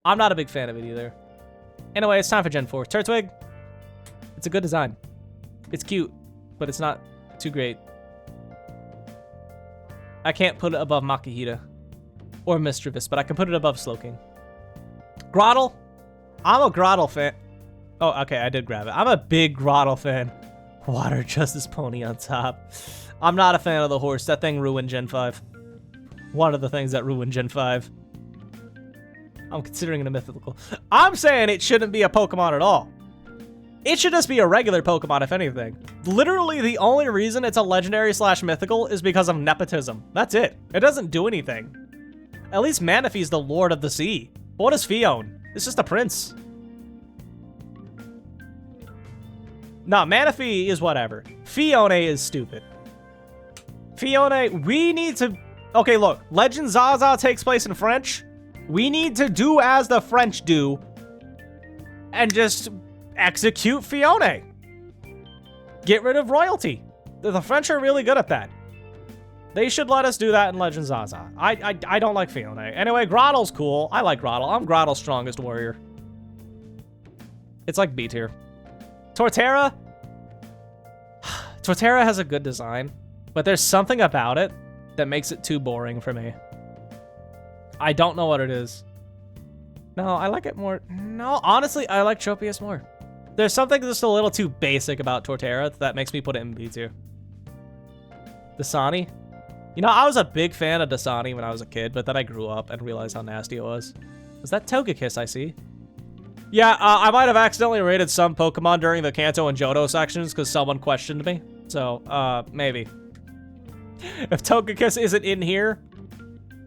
I'm not a big fan of it either. Anyway, it's time for Gen 4. Turtwig. It's a good design. It's cute, but it's not too great. I can't put it above Makihita or Mischievous, but I can put it above Slowking. Grotto. I'm a Grotto fan. Oh, okay, I did grab it. I'm a big Grotto fan. Water Justice Pony on top. I'm not a fan of the horse. That thing ruined Gen 5. One of the things that ruined Gen 5. I'm considering it a mythical. I'm saying it shouldn't be a Pokemon at all. It should just be a regular Pokemon, if anything. Literally, the only reason it's a legendary / mythical is because of nepotism. That's it. It doesn't do anything. At least Manaphy's the Lord of the Sea. But what is Fion? It's just a prince. No, Manaphy is whatever. Fione is stupid. Fione, we need to... Okay, look. Legend Zaza takes place in French. We need to do as the French do. And just execute Fione. Get rid of royalty. The French are really good at that. They should let us do that in Legend Zaza. I don't like Fione. Anyway, Grotto's cool. I like Grotto. I'm Grotto's strongest warrior. It's like B tier. Torterra. Torterra has a good design, but there's something about it that makes it too boring for me. I don't know what it is. No, I like it more. No, honestly, I like Tropius more. There's something just a little too basic about Torterra that makes me put it in B tier. Dasani. You know, I was a big fan of Dasani when I was a kid, but then I grew up and realized how nasty it was. Was that Togekiss I see? Yeah, I might have accidentally rated some Pokemon during the Kanto and Johto sections because someone questioned me. So, maybe. If Togekiss isn't in here,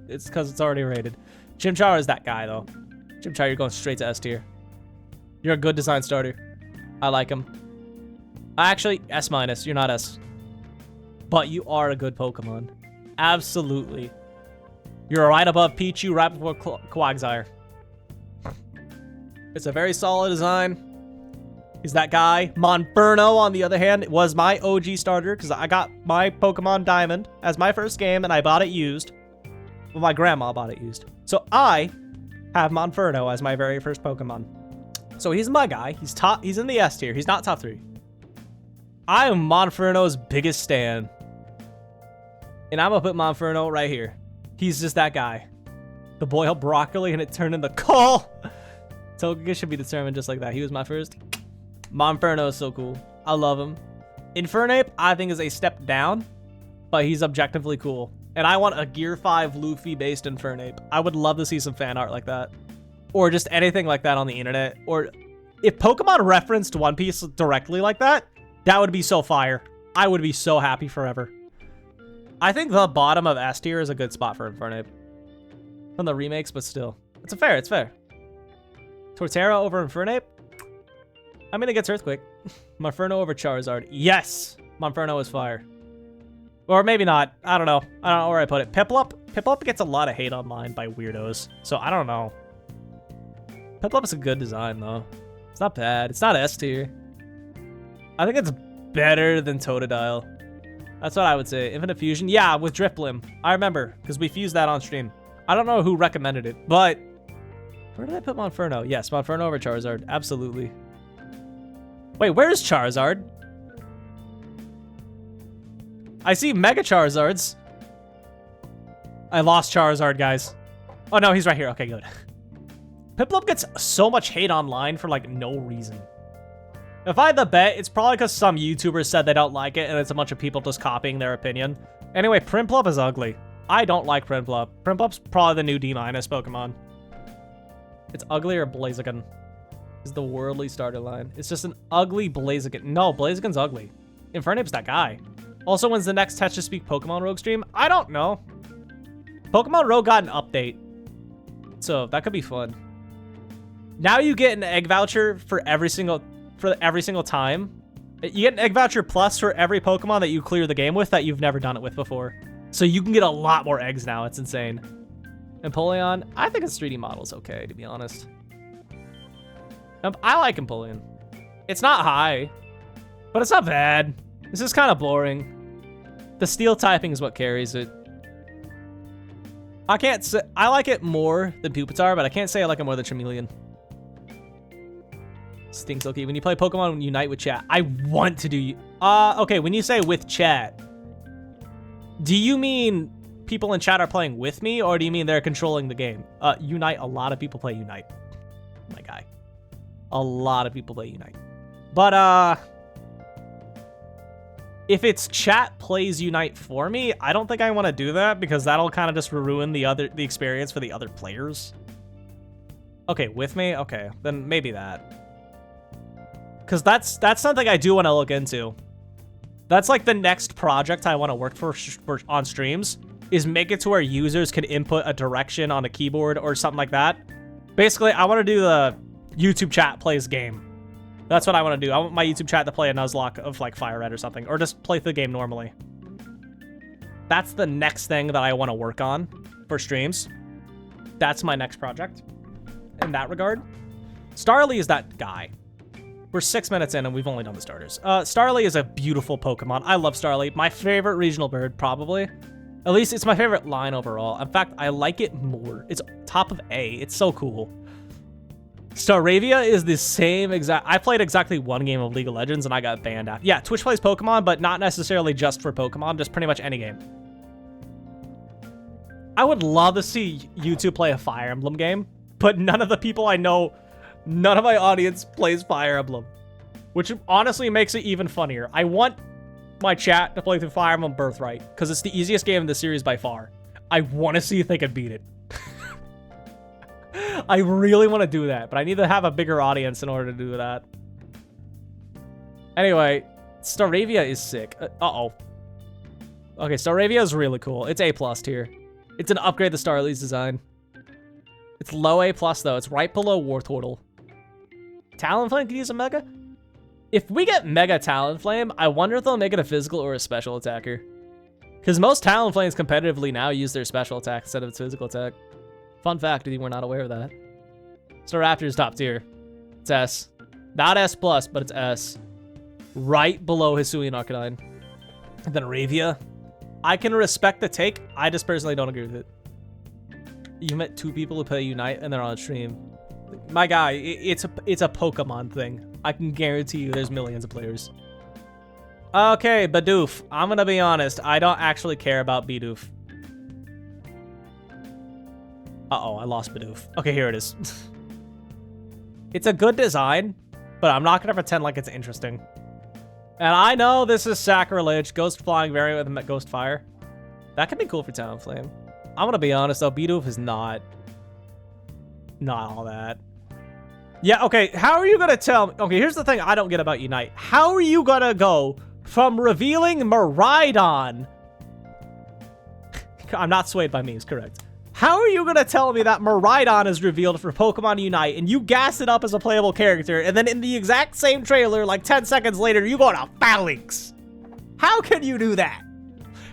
it's because it's already rated. Chimchar is that guy, though. Chimchar, you're going straight to S tier. You're a good design starter. I like him. Actually, S-. You're not S. But you are a good Pokemon. Absolutely. You're right above Pichu, right before Quagsire. It's a very solid design. He's that guy. Monferno, on the other hand, was my OG starter because I got my Pokemon Diamond as my first game and I bought it used. Well, my grandma bought it used. So I have Monferno as my very first Pokemon. So he's my guy. He's in the S tier. He's not top 3. I am Monferno's biggest stan. And I'm gonna put Monferno right here. He's just that guy. The boiled broccoli and it turned into coal. Togekiss should be determined just like that. He was my first. Monferno is so cool. I love him. Infernape, I think, is a step down, but he's objectively cool. And I want a Gear 5 Luffy-based Infernape. I would love to see some fan art like that. Or just anything like that on the internet. Or if Pokemon referenced One Piece directly like that, that would be so fire. I would be so happy forever. I think the bottom of S tier is a good spot for Infernape. From the remakes, but still. It's fair, it's fair. Torterra over Infernape? I'm gonna get Earthquake. Monferno over Charizard. Yes! Monferno is fire. Or maybe not. I don't know. I don't know where I put it. Piplup? Piplup gets a lot of hate online by weirdos. So I don't know. Piplup is a good design, though. It's not bad. It's not S tier. I think it's better than Totodile. That's what I would say. Infinite Fusion? Yeah, with Drifblim. I remember, because we fused that on stream. I don't know who recommended it, but... Where did I put Monferno? Yes, Monferno over Charizard. Absolutely. Wait, where's Charizard? I see Mega Charizards. I lost Charizard, guys. Oh, no, he's right here. Okay, good. Piplup gets so much hate online for, like, no reason. If I had to bet, it's probably because some YouTubers said they don't like it, and it's a bunch of people just copying their opinion. Anyway, Prinplup is ugly. I don't like Prinplup. Prinplup's probably the new D- Pokemon. It's ugly or Blaziken is the worldly starter line. It's just an ugly Blaziken. No, Blaziken's ugly. Infernape's that guy. Also, when's the next Tetra Speak Pokemon Rogue stream? I don't know. Pokemon Rogue got an update, so that could be fun. Now you get an egg voucher for every single time. You get an egg voucher plus for every Pokemon that you clear the game with that you've never done it with before. So you can get a lot more eggs now. It's insane. Empoleon, I think its 3D model's okay, to be honest. I like Empoleon. It's not high, but it's not bad. This is kind of boring. The steel typing is what carries it. I can't say I like it more than Pupitar, but I can't say I like it more than Charmeleon. Stinks, okay. When you play Pokemon Unite with chat, I want to do. Okay. When you say with chat, do you mean people in chat are playing with me, or do you mean they're controlling the game? Unite. A lot of people play Unite. My guy. A lot of people play Unite. But if it's chat plays Unite for me, I don't think I want to do that because that'll kind of just ruin the experience for the other players. Okay, with me? Okay, then maybe that. Because that's something I do want to look into. That's like the next project I want to work for on streams, is make it to where users can input a direction on a keyboard or something like that. Basically, I want to do the YouTube chat plays game. That's what I want to do. I want my YouTube chat to play a Nuzlocke of like Fire Red or something, or just play the game normally. That's the next thing that I want to work on for streams. That's my next project in that regard. Starly is that guy. We're 6 minutes in and we've only done the starters. Starly is a beautiful Pokemon. I love Starly. My favorite regional bird, probably. At least it's my favorite line overall. In fact, I like it more. It's top of A. It's so cool. Staravia is the same exact... I played exactly one game of League of Legends and I got banned out. Yeah, Twitch plays Pokemon, but not necessarily just for Pokemon, just pretty much any game. I would love to see YouTube play a Fire Emblem game, but none of the people I know, none of my audience plays Fire Emblem, which honestly makes it even funnier. I want my chat to play through Fire Emblem Birthright because it's the easiest game in the series by far. I want to see if they can beat it. I really want to do that, but I need to have a bigger audience in order to do that. Anyway, Staravia is sick. Uh-oh. Okay, Staravia is really cool. It's A+ tier. It's an upgrade to Starly's design. It's low A+, though. It's right below Wartortle. Talonflame can use a Mega? If we get Mega Talonflame, I wonder if they'll make it a physical or a special attacker. Because most Talonflames competitively now use their special attack instead of its physical attack. Fun fact, if you were not aware of that. Staraptor is top tier. It's S. Not S+, but it's S. Right below Hisuian Arcanine. And then Ravia. I can respect the take. I just personally don't agree with it. You met 2 people who play Unite and they're on stream. My guy, it's a Pokemon thing. I can guarantee you there's millions of players. Okay, Bidoof. I'm gonna be honest. I don't actually care about Bidoof. Uh-oh, I lost Bidoof. Okay, here it is. It's a good design, but I'm not gonna pretend like it's interesting. And I know this is sacrilege. Ghost Flying variant with Ghost Fire. That could be cool for Talonflame. I'm gonna be honest though, Bidoof is not all that. Yeah, okay, how are you gonna tell me? Okay, here's the thing I don't get about Unite. How are you gonna go from revealing Miraidon? I'm not swayed by memes, correct. How are you gonna tell me that Miraidon is revealed for Pokemon Unite and you gas it up as a playable character, and then in the exact same trailer, like 10 seconds later, you go to Phalanx? How can you do that?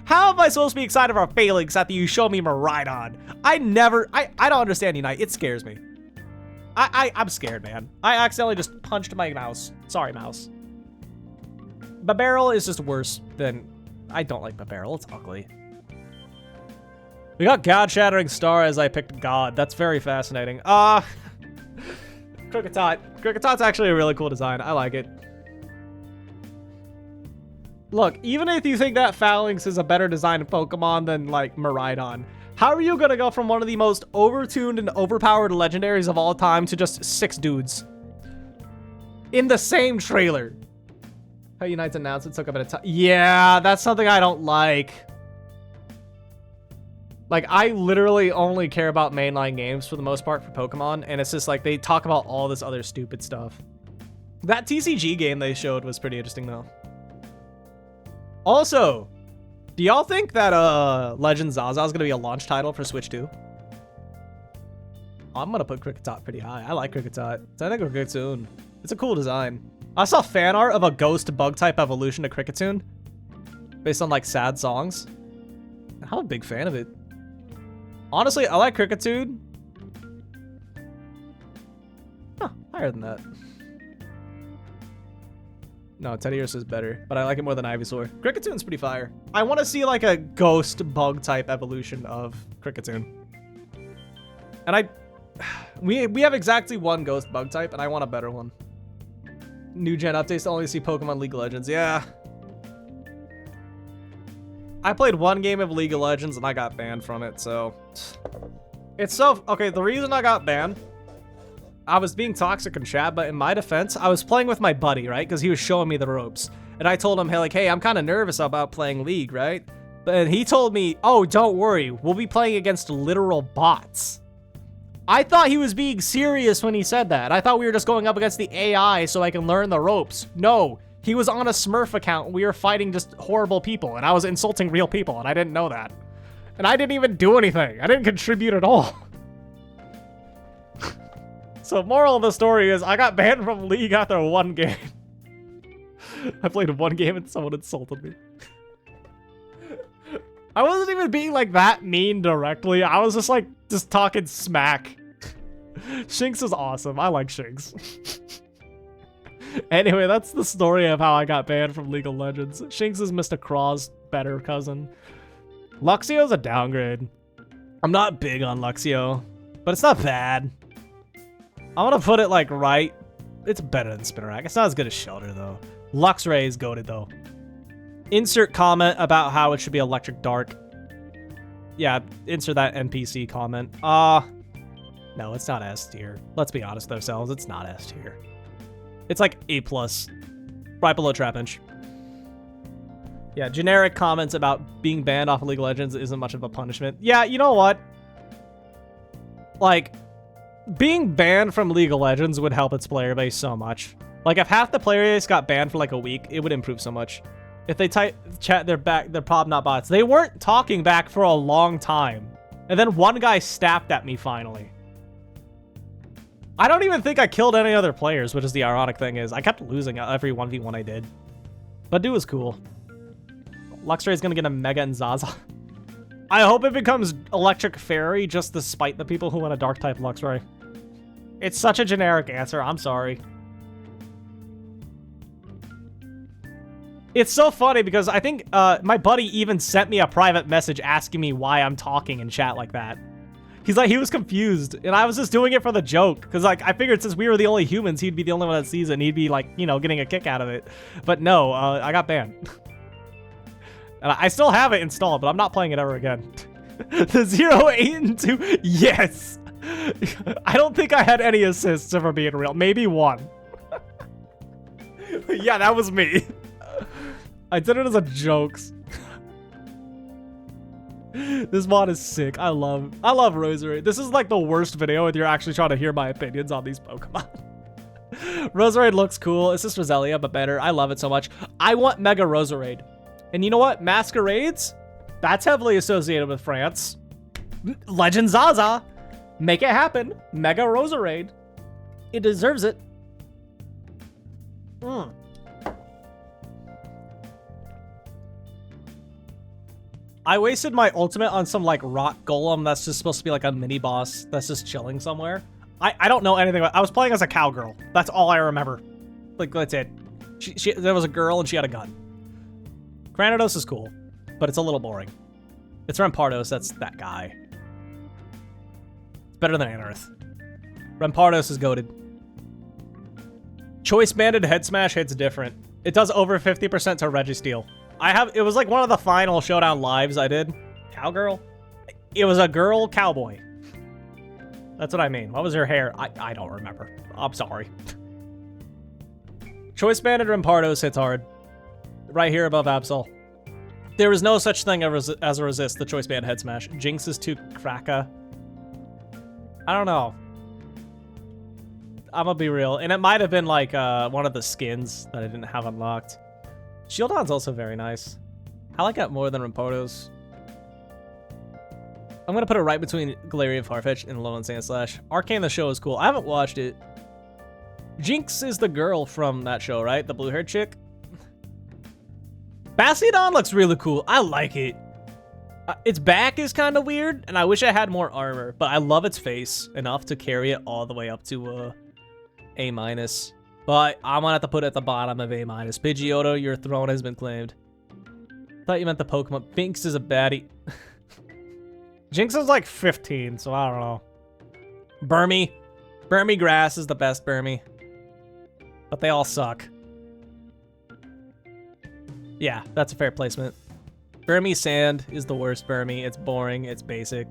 How am I supposed to be excited for Phalanx after you show me Miraidon? I don't understand Unite. It scares me. I'm scared, man. I accidentally just punched my mouse. Sorry, mouse. Babarrel is just worse than... I don't like Babarrel. It's ugly. We got God Shattering Star as I picked God. That's very fascinating. Kricketot. Cricketot's actually a really cool design. I like it. Look, even if you think that Phalanx is a better design Pokemon than, like, Miraidon, how are you gonna go from one of the most overtuned and overpowered legendaries of all time to just 6 dudes in the same trailer? How Unite's announcement took a bit of time. Yeah, that's something I don't like. Like, I literally only care about mainline games for the most part for Pokemon, and it's just like they talk about all this other stupid stuff. That TCG game they showed was pretty interesting, though. Also, do y'all think that Legend Zaza is going to be a launch title for Switch 2? I'm going to put Kricketot pretty high. I like Kricketot. I think we're good soon. It's a cool design. I saw fan art of a ghost bug-type evolution to Cricketune based on, like, sad songs. I'm a big fan of it. Honestly, I like Cricketune. Huh, higher than that. No, Teddiursa is better, but I like it more than Ivysaur. Cricketune pretty fire. I want to see like a ghost bug type evolution of Cricketune. And we have exactly one ghost bug type, and I want a better one. New gen updates to only see Pokemon League of Legends. Yeah. I played one game of League of Legends and I got banned from it, so... It's so... Okay, the reason I got banned, I was being toxic in chat, but in my defense, I was playing with my buddy, right? Because he was showing me the ropes. And I told him, hey, like, hey, I'm kind of nervous about playing League, right? And he told me, oh, don't worry, we'll be playing against literal bots. I thought he was being serious when he said that. I thought we were just going up against the AI so I can learn the ropes. No, he was on a Smurf account. We were fighting just horrible people, and I was insulting real people, and I didn't know that. And I didn't even do anything. I didn't contribute at all. So moral of the story is I got banned from League after one game. I played one game and someone insulted me. I wasn't even being like that mean directly. I was just like, just talking smack. Shinx is awesome. I like Shinx. Anyway, that's the story of how I got banned from League of Legends. Shinx is Mr. Craw's better cousin. Luxio's a downgrade. I'm not big on Luxio, but it's not bad. I'm gonna put it like right. It's better than Spinarak. It's not as good as Shelter though. Luxray is goated though. Insert comment about how it should be Electric Dark. Yeah, insert that NPC comment. No, it's not S tier. Let's be honest with ourselves, it's not S tier. It's like A+, right below Trapinch. Yeah, generic comments about being banned off of League of Legends isn't much of a punishment. Yeah, you know what? Like, being banned from League of Legends would help its player base so much. Like, if half the player base got banned for like a week, it would improve so much. If they chat their prob not bots. They weren't talking back for a long time. And then one guy snapped at me finally. I don't even think I killed any other players, which is the ironic thing is I kept losing every 1v1 I did. But dude was cool. Luxray is gonna get a Mega and Zaza. I hope it becomes Electric Fairy just to spite the people who want a Dark type Luxray. It's such a generic answer, I'm sorry. It's so funny because I think my buddy even sent me a private message asking me why I'm talking in chat like that. He's like, he was confused, and I was just doing it for the joke, because like I figured since we were the only humans, he'd be the only one that sees it, and he'd be like, you know, getting a kick out of it. But no, I got banned. And I still have it installed, but I'm not playing it ever again. The 0, 8, and 2, yes! I don't think I had any assists, if we're being real. Maybe one. Yeah, that was me. I did it as a joke. This mod is sick. I love Roserade. This is like the worst video if you're actually trying to hear my opinions on these Pokemon. Roserade looks cool. It's just Roselia, but better. I love it so much. I want Mega Roserade. And you know what? Masquerades? That's heavily associated with France. Legend Zaza. Make it happen. Mega Roserade. It deserves it. I wasted my ultimate on some like rock golem that's just supposed to be like a mini boss that's just chilling somewhere. I don't know anything about. I was playing as a cowgirl. That's all I remember. Like that's it. There was a girl and she had a gun. Granados is cool, but it's a little boring. It's Rampardos. That's that guy. It's better than Anorith. Rampardos is goated. Choice banded head smash hits different. It does over 50% to Registeel. It was like one of the final showdown lives I did. Cowgirl? It was a girl cowboy. That's what I mean. What was her hair? I don't remember. I'm sorry. Choice banded Rampardos hits hard. Right here above Absol. There is no such thing as a resist, the choice band head smash. Jinx is too cracka. I don't know. I'm gonna be real. And it might have been like one of the skins that I didn't have unlocked. Shieldon's also very nice. I like it more than Rampardos. I'm gonna put it right between Galarian Farfetch and Alolan Sandslash. Arcane the show is cool. I haven't watched it. Jinx is the girl from that show, right? The blue-haired chick? Bastiodon looks really cool. I like it. Its back is kind of weird, and I wish I had more armor, but I love its face enough to carry it all the way up to A-. But I'm gonna have to put it at the bottom of A-. Pidgeotto, your throne has been claimed. Thought you meant the Pokemon. Binks is a baddie. Jinx is like 15, so I don't know. Burmy. Burmy grass is the best Burmy. But they all suck. Yeah, that's a fair placement. Burmy sand is the worst Burmy. It's boring. It's basic.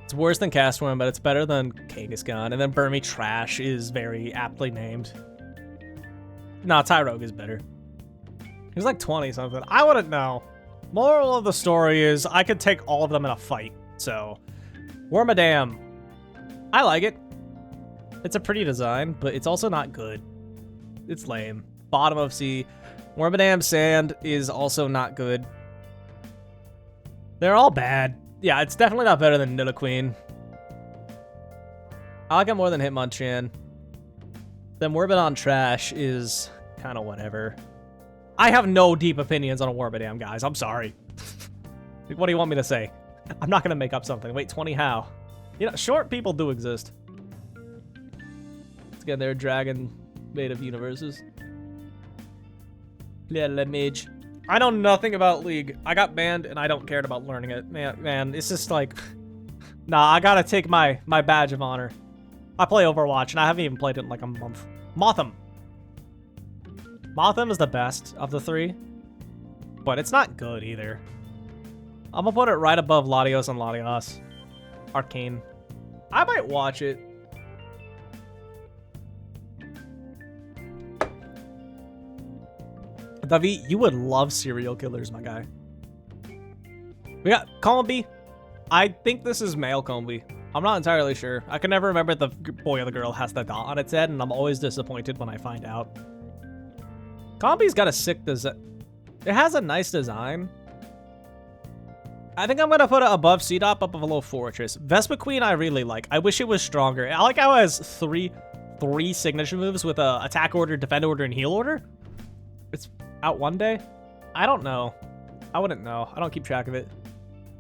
It's worse than Castworm, but it's better than Kangaskhan. And then Burmy trash is very aptly named. Nah, Tyrogue is better. He's like 20 something. I wouldn't know. Moral of the story is I could take all of them in a fight. So, Wormadam. I like it. It's a pretty design, but it's also not good. It's lame. Bottom of C. Wormadam Sand is also not good. They're all bad. Yeah, it's definitely not better than Nidoqueen. I like it more than Hitmonchan. Then Wormadam Trash is kind of whatever. I have no deep opinions on a Wormadam, guys. I'm sorry. What do you want me to say? I'm not going to make up something. Wait, 20 how? You know, short people do exist. Again, they're dragon made of universes. Little mage. I know nothing about League. I got banned and I don't care about learning it. Man, it's just like... Nah, I gotta take my badge of honor. I play Overwatch and I haven't even played it in like a month. Mothim. Mothim is the best of the three. But it's not good either. I'm gonna put it right above Latios and Latios. Arcane. I might watch it. Davi, you would love serial killers, my guy. We got Combi. I think this is male Combi. I'm not entirely sure. I can never remember if the boy or the girl has the dot on its head, and I'm always disappointed when I find out. Combi's got a sick design. It has a nice design. I think I'm going to put it above C-Dot, up below Fortress. Vespiquen I really like. I wish it was stronger. I like how it has three signature moves with a attack order, defend order, and heal order. It's out one day? I don't know. I wouldn't know. I don't keep track of it.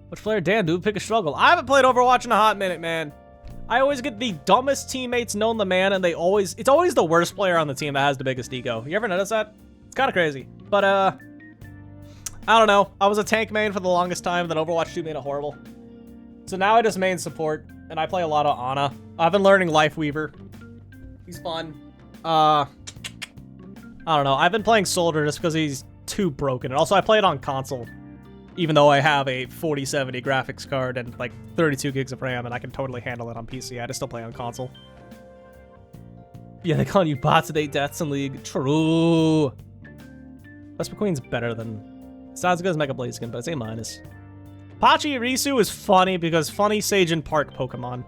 Which player? Dan, dude, pick a struggle. I haven't played Overwatch in a hot minute, man. I always get the dumbest teammates known to man, and it's always the worst player on the team that has the biggest ego. You ever notice that? It's kind of crazy. But, I don't know. I was a tank main for the longest time, then Overwatch 2 made it horrible. So now I just main support, and I play a lot of Ana. I've been learning Life Weaver. He's fun. I don't know. I've been playing Soldier just because he's too broken. And also, I play it on console, even though I have a 4070 graphics card and like 32 gigs of RAM, and I can totally handle it on PC. I just still play on console. Yeah, they call you bots at 8 deaths in League. True. Vespiquen's better than... It's not as good as Mega Blaziken, but it's A-. Pachirisu is funny because funny Sage and Park Pokemon.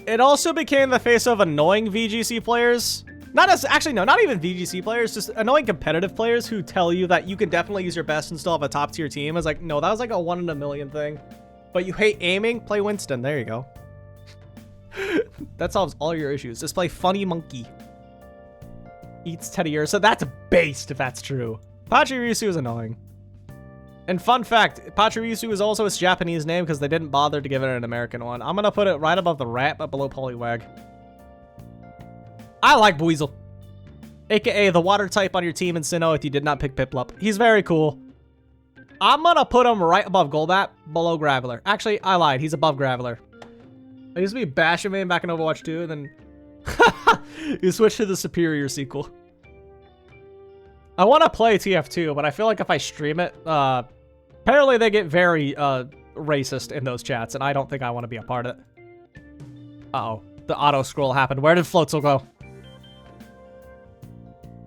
It also became the face of annoying VGC players. Actually, no, not even VGC players, just annoying competitive players who tell you that you can definitely use your best and still have a top tier team. It's like, no, that was like a 1 in a million thing. But you hate aiming? Play Winston. There you go. That solves all your issues. Just play Funny Monkey. Eats Teddier. So that's based, if that's true. Pachirisu is annoying. And fun fact, Pachirisu is also its Japanese name because they didn't bother to give it an American one. I'm going to put it right above the rat, but below Poliwag. I like Buizel. AKA the water type on your team in Sinnoh if you did not pick Piplup. He's very cool. I'm going to put him right above Golbat, below Graveler. Actually, I lied. He's above Graveler. I used to be Bashamane back in Overwatch 2, and then you switched to the Superior sequel. I want to play TF2, but I feel like if I stream it, apparently they get very racist in those chats, and I don't think I want to be a part of it. Uh-oh. The auto scroll happened. Where did Floatzel go?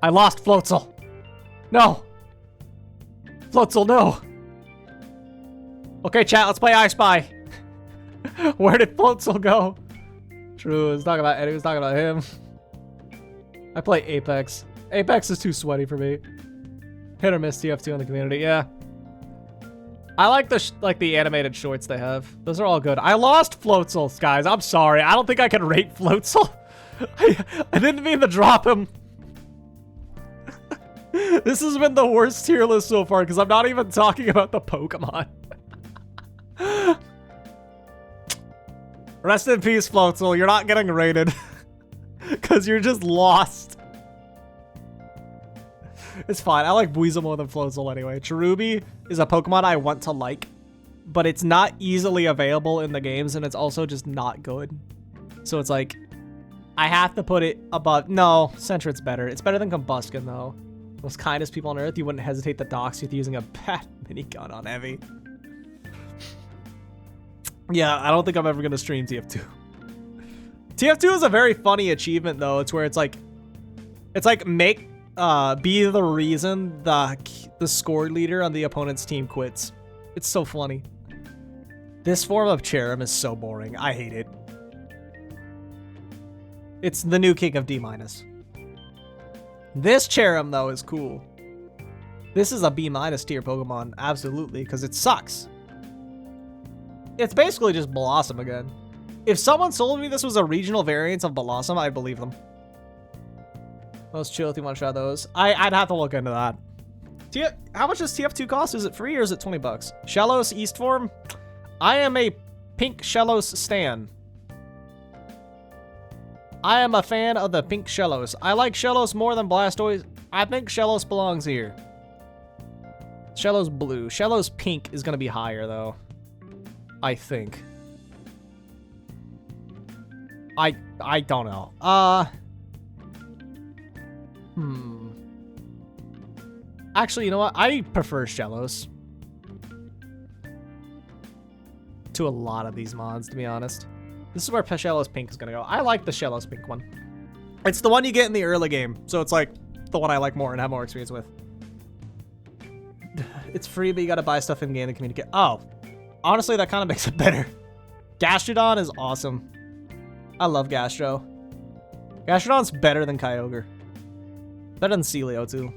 I lost Floatzel. No. Floatzel, no. Okay, chat, let's play I Spy. Where did Floatzel go? True, it was talking about Eddie, it was talking about him. I play Apex. Apex is too sweaty for me. Hit or miss TF2 in the community, yeah. I like the animated shorts they have. Those are all good. I lost Floatzel, guys. I'm sorry. I don't think I can rate Floatzel. I didn't mean to drop him. This has been the worst tier list so far because I'm not even talking about the Pokemon. Rest in peace, Floatzel. You're not getting rated because you're just lost. It's fine. I like Buizel more than Floatzel anyway. Cherubi is a Pokemon I want to like. but it's not easily available in the games, and it's also just not good. So it's like, I have to put it above. No, Sentry's better. It's better than Combuskin, though. Most kindest people on Earth, you wouldn't hesitate to dox with using a bad minigun on Heavy. Yeah, I don't think I'm ever going to stream TF2. TF2 is a very funny achievement, though. It's where it's like make, be the reason the score leader on the opponent's team quits. It's so funny. This form of Cherrim is so boring. I hate it. It's the new king of D-. This Cherrim, though, is cool. This is a B- tier Pokemon, absolutely, because it sucks. It's basically just Blossom again. If someone told me this was a regional variant of Blossom, I'd believe them. Most chill if you want to try those. I'd have to look into that. How much does TF2 cost? Is it free or is it 20 bucks? Shellos East form? I am a pink Shellos stan. I am a fan of the pink Shellos. I like Shellos more than Blastoise. I think Shellos belongs here. Shellos blue. Shellos pink is going to be higher, though. I think. I don't know. Actually, you know what? I prefer Shellos to a lot of these mods, to be honest. This is where Shellos Pink is going to go. I like the Shellos Pink one. It's the one you get in the early game, so it's like the one I like more and have more experience with. It's free, but you got to buy stuff in game to communicate. Oh, honestly, that kind of makes it better. Gastrodon is awesome. I love Gastro. Gastrodon's better than Kyogre. Better than Celio, too.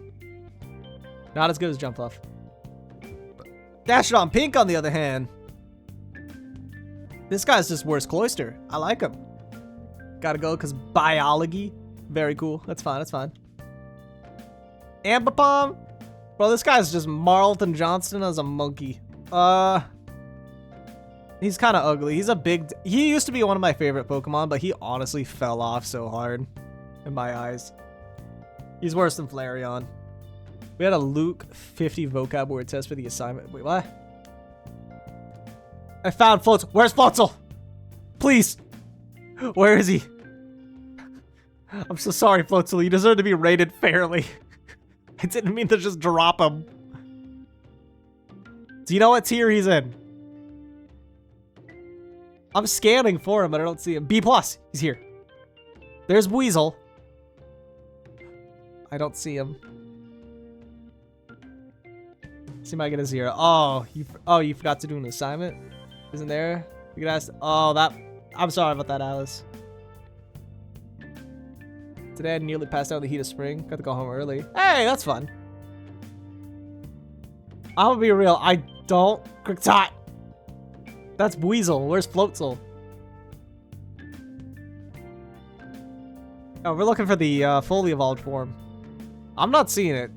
Not as good as Jumpluff. Gastrodon Pink, on the other hand. This guy's just worse Cloyster. I like him. Gotta go because biology. Very cool. That's fine. That's fine. Ambipom. Bro, this guy's just Marlton Johnston as a monkey. He's kind of ugly. He's a big... He used to be one of my favorite Pokemon, but he honestly fell off so hard in my eyes. He's worse than Flareon. We had a Luke 50 vocab word test for the assignment. Wait, what? I found Floatzel. Where's Floatzel? Please. Where is he? I'm so sorry, Floatzel. You deserve to be rated fairly. I didn't mean to just drop him. Do you know what tier he's in? I'm scanning for him, but I don't see him. B+. He's here. There's Weasel. I don't see him. See if I get a 0. Oh, you forgot to do an assignment? Isn't there? You could ask. Oh, that. I'm sorry about that, Alice. Today I nearly passed out in the heat of spring. Got to go home early. Hey, that's fun. I'm gonna be real. I don't. Quick tot. That's Weasel. Where's Floatzel? Oh, we're looking for the fully evolved form. I'm not seeing it.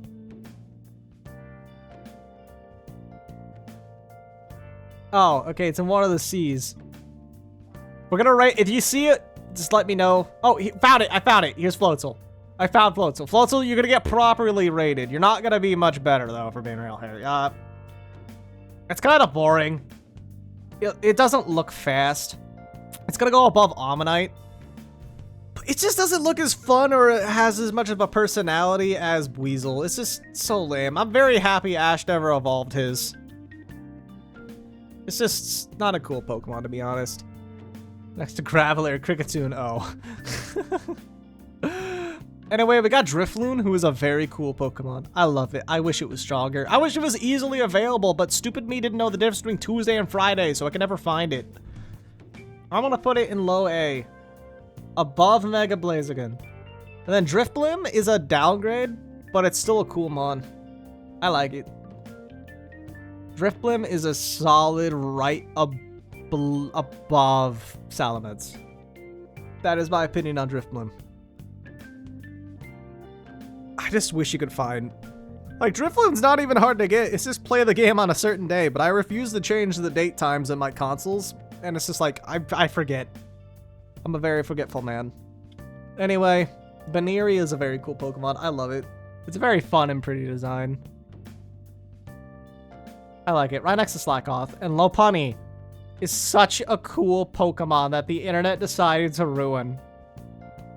Oh, okay. It's in one of the C's. We're gonna rate. If you see it, just let me know. Oh, found it. I found it. Here's Floatzel. I found Floatzel. Floatzel, you're gonna get properly rated. You're not gonna be much better, though, for being real here. It's kind of boring. It doesn't look fast. It's gonna go above Ammonite. But it just doesn't look as fun or it has as much of a personality as Weasel. It's just so lame. I'm very happy Ash never evolved his. It's just not a cool Pokemon, to be honest. Next to Graveler, Kricketune, oh. Anyway, we got Drifloon, who is a very cool Pokemon. I love it. I wish it was stronger. I wish it was easily available, but stupid me didn't know the difference between Tuesday and Friday, so I could never find it. I'm gonna put it in low A. Above Mega Blaziken. And then Drifblim is a downgrade, but it's still a cool mon. I like it. Drifblim is a solid right above Salamence. That is my opinion on Drifblim. I just wish you could find... Like, Drifloon's not even hard to get. It's just play the game on a certain day, but I refuse to change the date times in my consoles. And it's just like, I forget. I'm a very forgetful man. Anyway, Baneri is a very cool Pokemon. I love it. It's a very fun and pretty design. I like it. Right next to Slackoth. And Lopunny is such a cool Pokemon that the internet decided to ruin.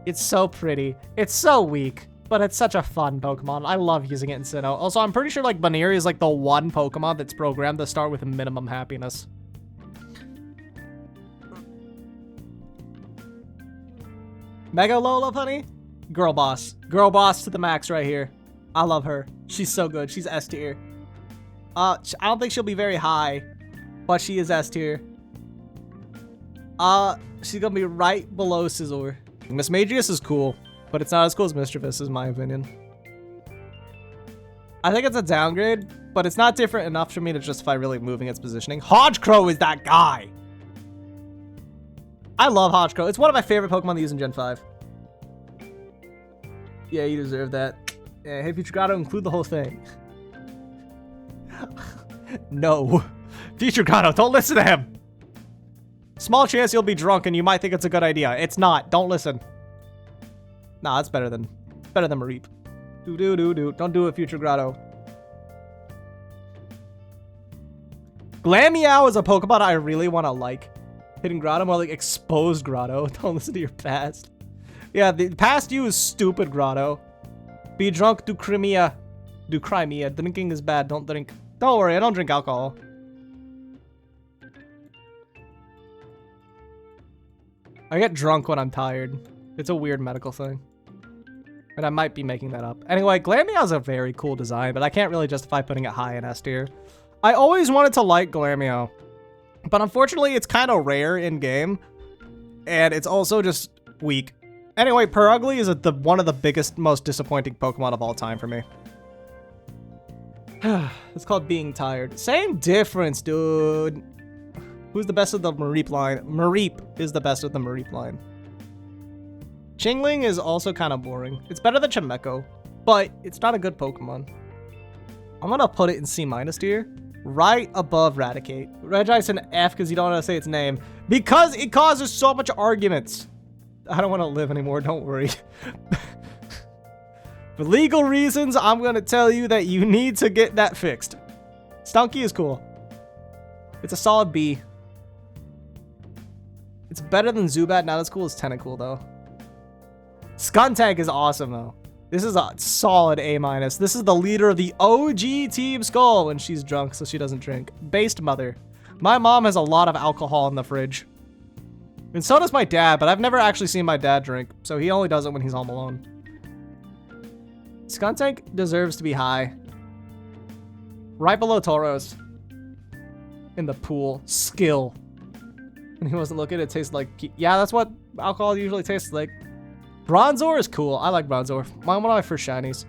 It's so pretty. It's so weak, but it's such a fun Pokemon. I love using it in Sinnoh. Also, I'm pretty sure like Baneri is like the one Pokemon that's programmed to start with minimum happiness. Mega Lola Punny? Girl boss. Girl boss to the max right here. I love her. She's so good. She's S tier. I don't think she'll be very high, but she is S tier. She's gonna be right below Scizor. Miss Magius is cool, but it's not as cool as Mischievous, is my opinion. I think it's a downgrade, but it's not different enough for me to justify really moving its positioning. Hodgecrow is that guy! I love Hodgecrow. It's one of my favorite Pokemon to use in Gen 5. Yeah, you deserve that. Yeah, hey, Future Grotto, include the whole thing. No. Future Grotto, don't listen to him! Small chance you'll be drunk and you might think it's a good idea. It's not. Don't listen. Nah, it's better than Mareep. Do. Don't do it, Future Grotto. Glameow is a Pokemon I really want to like. Hidden Grotto, more like exposed Grotto. Don't listen to your past. Yeah, the past you is stupid, Grotto. Be drunk, do Crimea. Do Crimea. Drinking is bad. Don't drink. Don't worry, I don't drink alcohol. I get drunk when I'm tired. It's a weird medical thing. And I might be making that up. Anyway, Glameow is a very cool design, but I can't really justify putting it high in S tier. I always wanted to like Glameow, but unfortunately it's kind of rare in game, and it's also just weak. Anyway, Purugly is one of the biggest, most disappointing Pokemon of all time for me. It's called being tired. Same difference, dude. Who's the best of the Mareep line? Mareep is the best of the Mareep line. Chingling is also kind of boring. It's better than Chimecho, but it's not a good Pokemon. I'm gonna put it in C- tier, right above Raticate. Regice an F because you don't know how to say its name. Because it causes so much arguments. I don't want to live anymore, don't worry. For legal reasons, I'm gonna tell you that you need to get that fixed. Stunky is cool. It's a solid B. It's better than Zubat, not as cool as Tentacool though. Skuntank is awesome though. This is a solid A-. This is the leader of the OG Team Skull when she's drunk, so she doesn't drink. Based mother. My mom has a lot of alcohol in the fridge. And so does my dad, but I've never actually seen my dad drink, so he only does it when he's home alone. Skuntank deserves to be high. Right below Tauros. In the pool. Skill. And he wasn't looking, it tastes like... Yeah, that's what alcohol usually tastes like. Bronzor is cool. I like Bronzor. One of my first shinies.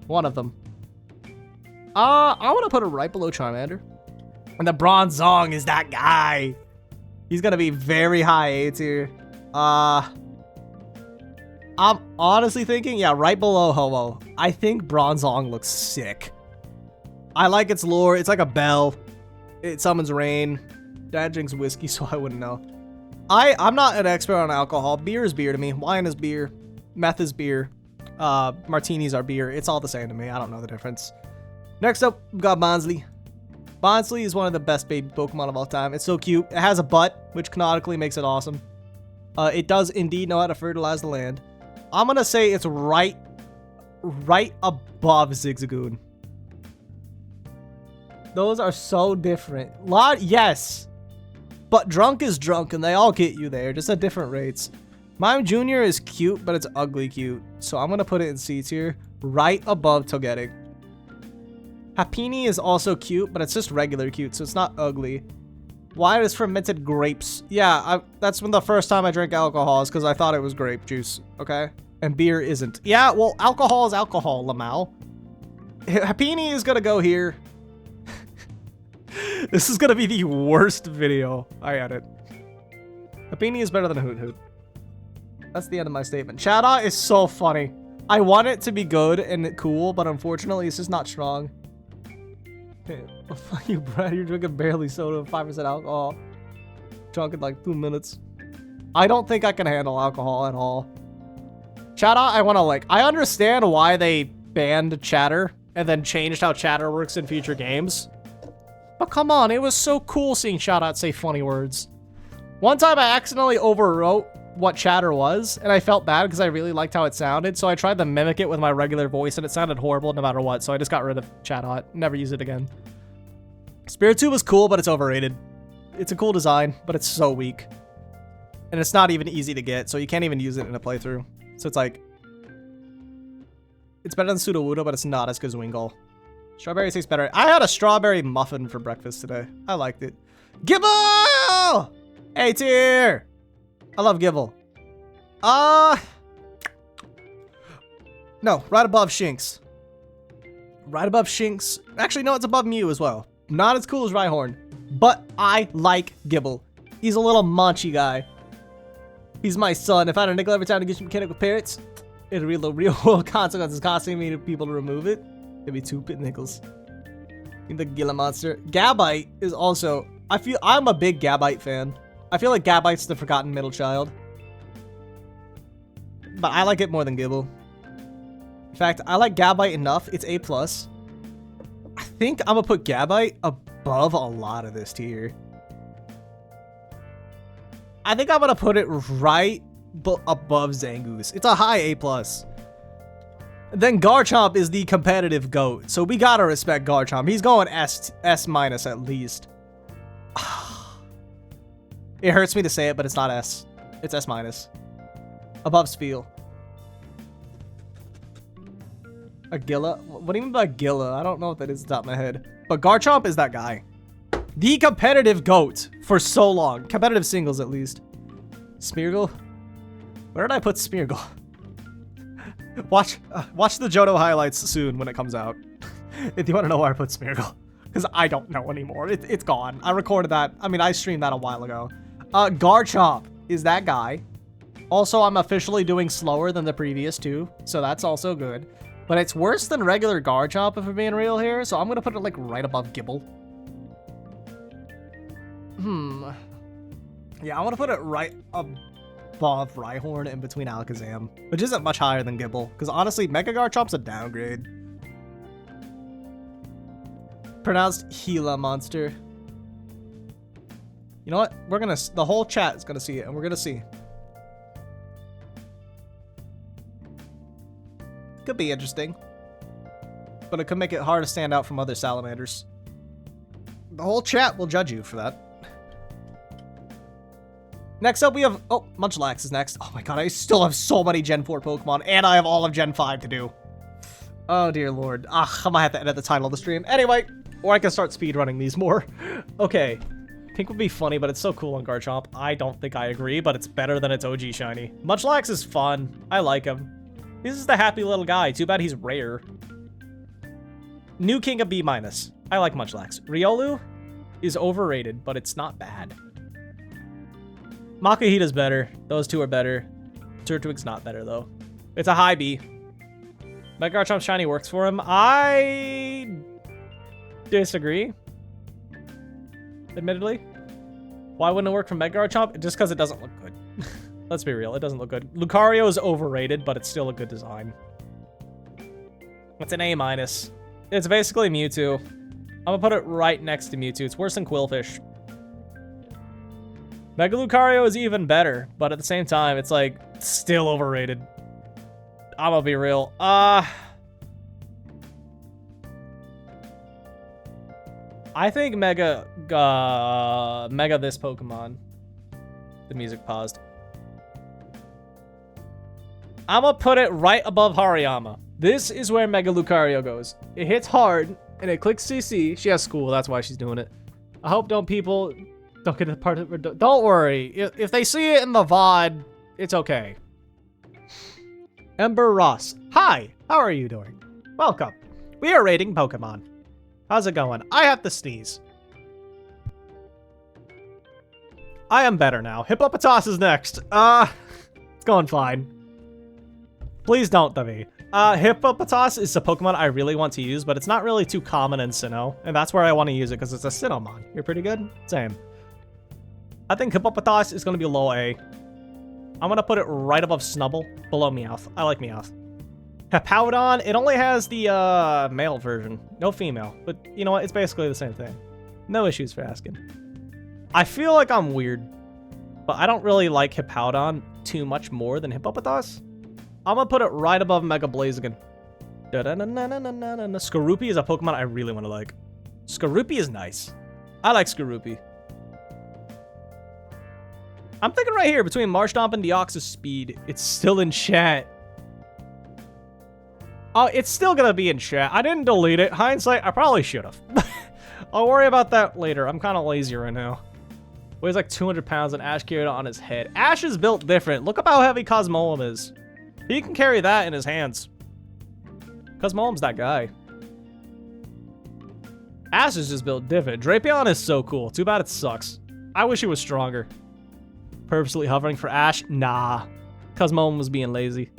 One of them. I want to put it right below Charmander. And the Bronzong is that guy. He's going to be very high A tier. I'm honestly thinking, yeah, right below Ho-Oh. I think Bronzong looks sick. I like its lore. It's like a bell. It summons rain. Dad drinks whiskey, so I wouldn't know. I'm not an expert on alcohol. Beer is beer to me. Wine is beer. Meth is beer. Martinis are beer. It's all the same to me. I don't know the difference. Next up, we've got Bonsly. Bonsly is one of the best baby Pokemon of all time. It's so cute. It has a butt, which canonically makes it awesome. It does indeed know how to fertilize the land. I'm gonna say it's right above Zigzagoon. Those are so different. Yes. But drunk is drunk, and they all get you there, just at different rates. Mime Jr. is cute, but it's ugly cute. So I'm going to put it in C tier, right above Togetic. Happiny is also cute, but it's just regular cute, so it's not ugly. Why is fermented grapes? Yeah, that's when the first time I drank alcohol is because I thought it was grape juice, okay? And beer isn't. Yeah, well, alcohol is alcohol, Lamau. Happiny is going to go here. This is gonna be the worst video I edit. Happiny is better than Hoot Hoot. That's the end of my statement. Chada is so funny. I want it to be good and cool, but unfortunately, it's just not strong. Hey, fuck you, Brad. You're drinking barely soda with 5% alcohol. Drunk in like 2 minutes. I don't think I can handle alcohol at all. Chada, I want to like... I understand why they banned chatter and then changed how chatter works in future games. But come on, it was so cool seeing Shoutout say funny words. One time I accidentally overwrote what chatter was, and I felt bad because I really liked how it sounded, so I tried to mimic it with my regular voice, and it sounded horrible no matter what, so I just got rid of Chatot. Never use it again. Spiritomb was cool, but it's overrated. It's a cool design, but it's so weak. And it's not even easy to get, so you can't even use it in a playthrough. So it's like... It's better than Sudowoodo, but it's not as good as Wingull. Strawberry tastes better. I had a strawberry muffin for breakfast today. I liked it. Gibble! Hey, Tier! I love Gibble. No, right above Shinx. Right above Shinx. Actually, no, it's above Mew as well. Not as cool as Rhyhorn, but I like Gibble. He's a little munchy guy. He's my son. If I had a nickel every time to get you mechanical parrots, it'd be the real world consequences costing me to people to remove it. It'd be 2 pit nickels. The Gila monster. Gabite is also... I'm a big Gabite fan. I feel like Gabite's the forgotten middle child. But I like it more than Gibble. In fact, I like Gabite enough. It's A+. I think I'm gonna put Gabite above a lot of this tier. I think I'm gonna put it right above Zangoose. It's a high A+. Then Garchomp is the competitive GOAT, so we gotta respect Garchomp. He's going S- at least. It hurts me to say it, but it's not S. It's S-. Above Spiel. A Gila? What do you mean by Gila? I don't know what that is off the top of my head. But Garchomp is that guy. The competitive GOAT for so long. Competitive singles, at least. Smeargle? Where did I put Smeargle? Watch the Johto highlights soon when it comes out. If you want to know where I put Smeargle. Because I don't know anymore. It's gone. I recorded that. I mean, I streamed that a while ago. Garchomp is that guy. Also, I'm officially doing slower than the previous 2. So that's also good. But it's worse than regular Garchomp, if we're being real here. So I'm going to put it, like, right above Gibble. Yeah, I want to put it right above Rhyhorn in between Alakazam. Which isn't much higher than Gibble. Because, honestly, Mega Garchomp's a downgrade. Pronounced Gila monster. You know what? We're going to... The whole chat is going to see it, and we're going to see. Could be interesting, but it could make it hard to stand out from other salamanders. The whole chat will judge you for that. Next up, we have... Oh, Munchlax is next. Oh my god, I still have so many Gen 4 Pokemon, and I have all of Gen 5 to do. Oh, dear lord. I might have to edit the title of the stream. Anyway, or I can start speedrunning these more. Okay. Pink would be funny, but it's so cool on Garchomp. I don't think I agree, but it's better than its OG shiny. Munchlax is fun. I like him. This is the happy little guy. Too bad he's rare. New King of B-. I like Munchlax. Riolu is overrated, but it's not bad. Makahita's better. Those 2 are better. Turtwig's not better, though. It's a high B. Mega Garchomp shiny works for him. I disagree. Admittedly. Why wouldn't it work for Mega Garchomp? Just because it doesn't look good. Let's be real, it doesn't look good. Lucario is overrated, but it's still a good design. It's an A-. It's basically Mewtwo. I'm gonna put it right next to Mewtwo. It's worse than Quillfish. Mega Lucario is even better, but at the same time, it's like, still overrated. I'm gonna be real. I think Mega this Pokemon. The music paused. I'm gonna put it right above Hariyama. This is where Mega Lucario goes. It hits hard, and it clicks CC. She has school, that's why she's doing it. I hope people don't get the part of it. Don't worry. If they see it in the VOD, it's okay. Ember Ross. Hi, how are you doing? Welcome. We are rating Pokemon. How's it going? I have to sneeze. I am better now. Hippopotas is next. It's going fine. Please don't, Davi. Hippopotas is a Pokemon I really want to use, but it's not really too common in Sinnoh, and that's where I want to use it because it's a Sinnohmon. You're pretty good? Same. I think Hippopotas is going to be low A. I'm going to put it right above Snubble, below Meowth. I like Meowth. Hippowdon, it only has the male version, no female, but you know what? It's basically the same thing. No issues for asking. I feel like I'm weird, but I don't really like Hippowdon too much more than Hippopotas. I'm gonna put it right above Mega Blaziken. Skorupi is a Pokemon I really want to like. Skorupi is nice. I like Skorupi. I'm thinking right here between Marshtomp and Deoxys Speed. It's still in chat. Oh, it's still gonna be in chat. I didn't delete it. Hindsight, I probably should have. I'll worry about that later. I'm kind of lazy right now. Weighs like 200 pounds and Ash carried it on his head. Ash is built different. Look up how heavy Cosmoem is. He can carry that in his hands. Cosmoem's that guy. Ash is just built different. Drapion is so cool. Too bad it sucks. I wish he was stronger. Purposely hovering for Ash? Nah. Cosmoem was being lazy.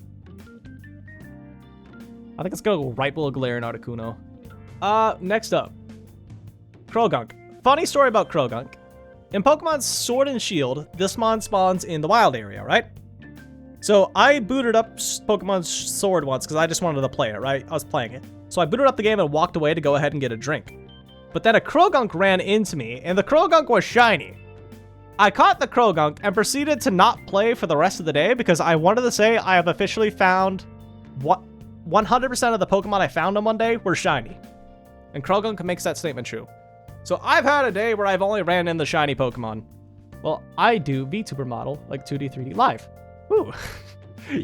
I think it's gonna go right below Galarian Articuno. Next up. Krogunk. Funny story about Krogunk. In Pokemon Sword and Shield, this mon spawns in the wild area, right? So I booted up Pokemon Sword once because I just wanted to play it, right? I was playing it. So I booted up the game and walked away to go ahead and get a drink. But then a Krogunk ran into me, and the Krogunk was shiny. I caught the Krogunk and proceeded to not play for the rest of the day because I wanted to say I have officially found what 100% of the Pokemon I found in one day were shiny. And Krogunk makes that statement true. So I've had a day where I've only ran into shiny Pokemon. Well, I do VTuber model, like 2D, 3D live. Ooh.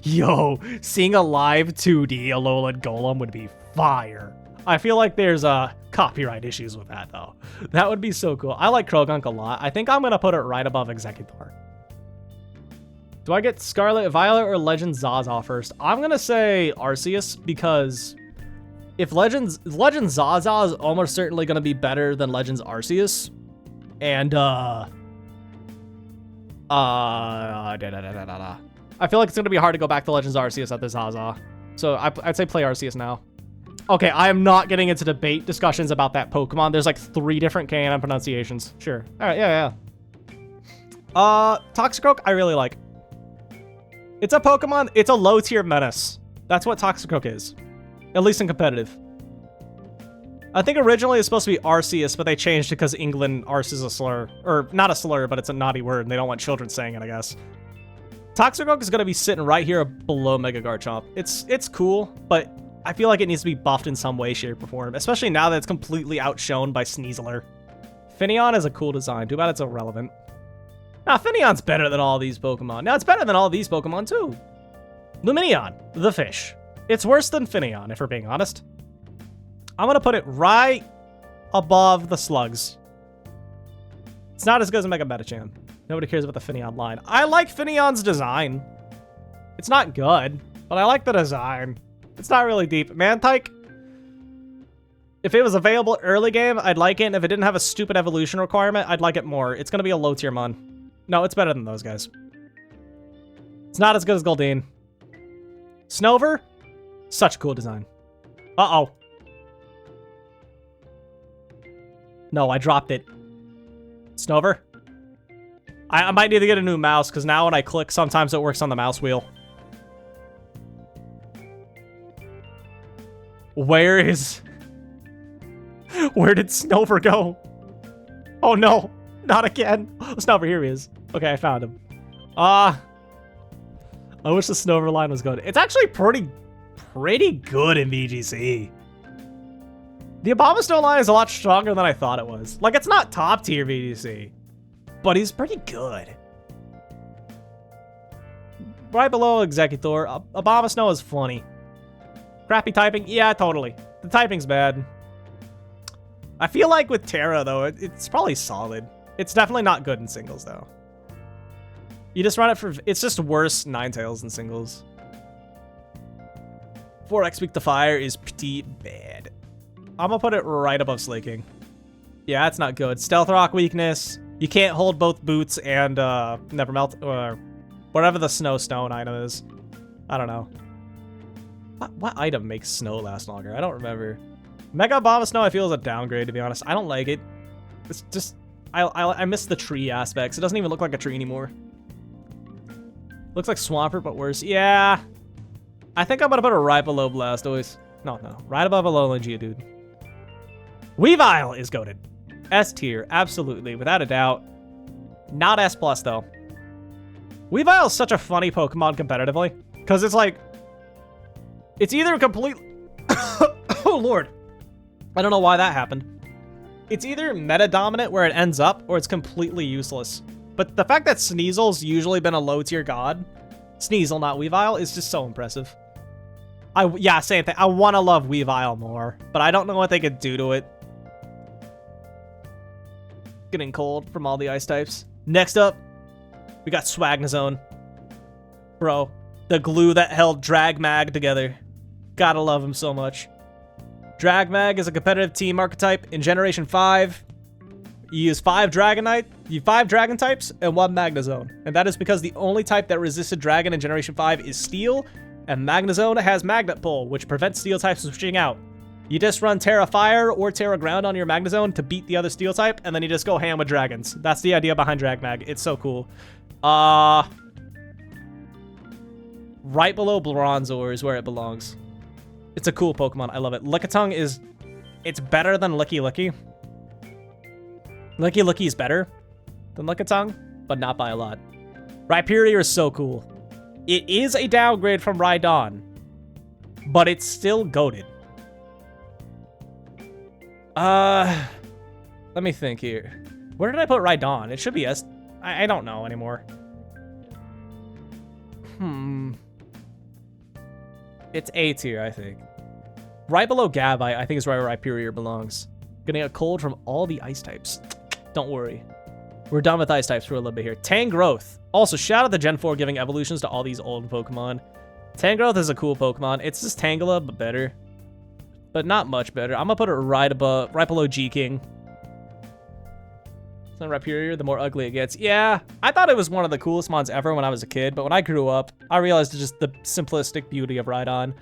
Yo, seeing a live 2D Alolan Golem would be fire. I feel like there's copyright issues with that, though. That would be so cool. I like Krogunk a lot. I think I'm going to put it right above Exeggutor. Do I get Scarlet Violet or Legend Zaza first? I'm going to say Arceus because if Legends Zaza is almost certainly going to be better than Legends Arceus. And, I feel like it's going to be hard to go back to Legends Arceus at the Zaza. So I'd say play Arceus now. Okay, I am not getting into debate discussions about that Pokemon. There's like 3 different KNM pronunciations. Sure. All right, yeah. Toxicroak, I really like. It's a Pokemon, it's a low-tier menace. That's what Toxicroak is. At least in competitive. I think originally it was supposed to be Arceus, but they changed it because England, Arce is a slur. Or, not a slur, but it's a naughty word, and they don't want children saying it, I guess. Toxicroak is going to be sitting right here below Mega Garchomp. It's cool, but I feel like it needs to be buffed in some way, shape, or form, especially now that it's completely outshone by Sneasler. Finneon is a cool design. Too bad it's irrelevant. Nah, Finneon's better than all these Pokemon. Now, it's better than all these Pokemon, too. Lumineon, the fish. It's worse than Finneon, if we're being honest. I'm going to put it right above the Slugs. It's not as good as Mega Metachan. Nobody cares about the Finneon line. I like Finneon's design. It's not good, but I like the design. It's not really deep. Mantike, if it was available early game, I'd like it. And if it didn't have a stupid evolution requirement, I'd like it more. It's going to be a low tier mon. No, it's better than those guys. It's not as good as Goldeen. Snover, such a cool design. Uh-oh. No, I dropped it. Snover. I might need to get a new mouse, because now when I click, sometimes it works on the mouse wheel. Where did Snover go? Oh no, not again. Snover, here he is. Okay, I found him. I wish the Snover line was good. It's actually pretty good in VGC. The Abomasnow line is a lot stronger than I thought it was. Like, it's not top tier VGC, but he's pretty good. Right below Exeggutor, Abomasnow is funny. Crappy typing? Yeah, totally. The typing's bad. I feel like with Terra, though, it's probably solid. It's definitely not good in singles, though. You just run it for... It's just worse Ninetales in singles. 4x weak to fire is pretty bad. I'm gonna put it right above Slaking. Yeah, that's not good. Stealth Rock weakness. You can't hold both boots and Never Melt, or whatever the Snow Stone item is. I don't know. What item makes snow last longer? I don't remember. Mega Abomasnow I feel is a downgrade, to be honest. I don't like it. It's just... I miss the tree aspects. It doesn't even look like a tree anymore. Looks like Swampert, but worse. Yeah. I think I'm gonna put it right below Blastoise. No. Right above Alolan Geodude. Weavile is goated. S tier, absolutely, without a doubt. Not S plus though. Weavile is such a funny Pokemon competitively, because it's like, it's either complete. Oh lord, I don't know why that happened. It's either meta dominant where it ends up, or it's completely useless. But the fact that Sneasel's usually been a low tier god, Sneasel, not Weavile, is just so impressive. Yeah, same thing. I want to love Weavile more, but I don't know what they could do to it. Getting cold from all the ice types. Next up, we got Swagnazone. Bro, the glue that held Dragmag together. Gotta love him so much. Dragmag is a competitive team archetype in Generation 5. You use 5 dragon types and 1 Magnezone. And that is because the only type that resisted dragon in Generation 5 is Steel, and Magnezone has Magnet Pull, which prevents Steel types from switching out. You just run Terra Fire or Terra Ground on your Magnezone to beat the other Steel type, and then you just go ham with dragons. That's the idea behind Dragmag. It's so cool. Right below Bronzor is where it belongs. It's a cool Pokemon. I love it. Lickitung is... It's better than Licky Licky. Licky Licky is better than Lickitung, but not by a lot. Rhyperior is so cool. It is a downgrade from Rhydon, but it's still goated. Let me think here. Where did I put Rhydon? It should be S... I don't know anymore. It's A tier, I think. Right below Gabite, I think is where Rhyperior belongs. Getting a cold from all the ice types. Don't worry. We're done with ice types for a little bit here. Tangrowth. Also, shout out to Gen 4 giving evolutions to all these old Pokemon. Tangrowth is a cool Pokemon. It's just Tangela, but better. But not much better. I'm gonna put it right below G-King. So Rhyperior, the more ugly it gets. Yeah, I thought it was one of the coolest mons ever when I was a kid, but when I grew up, I realized just the simplistic beauty of Rhydon.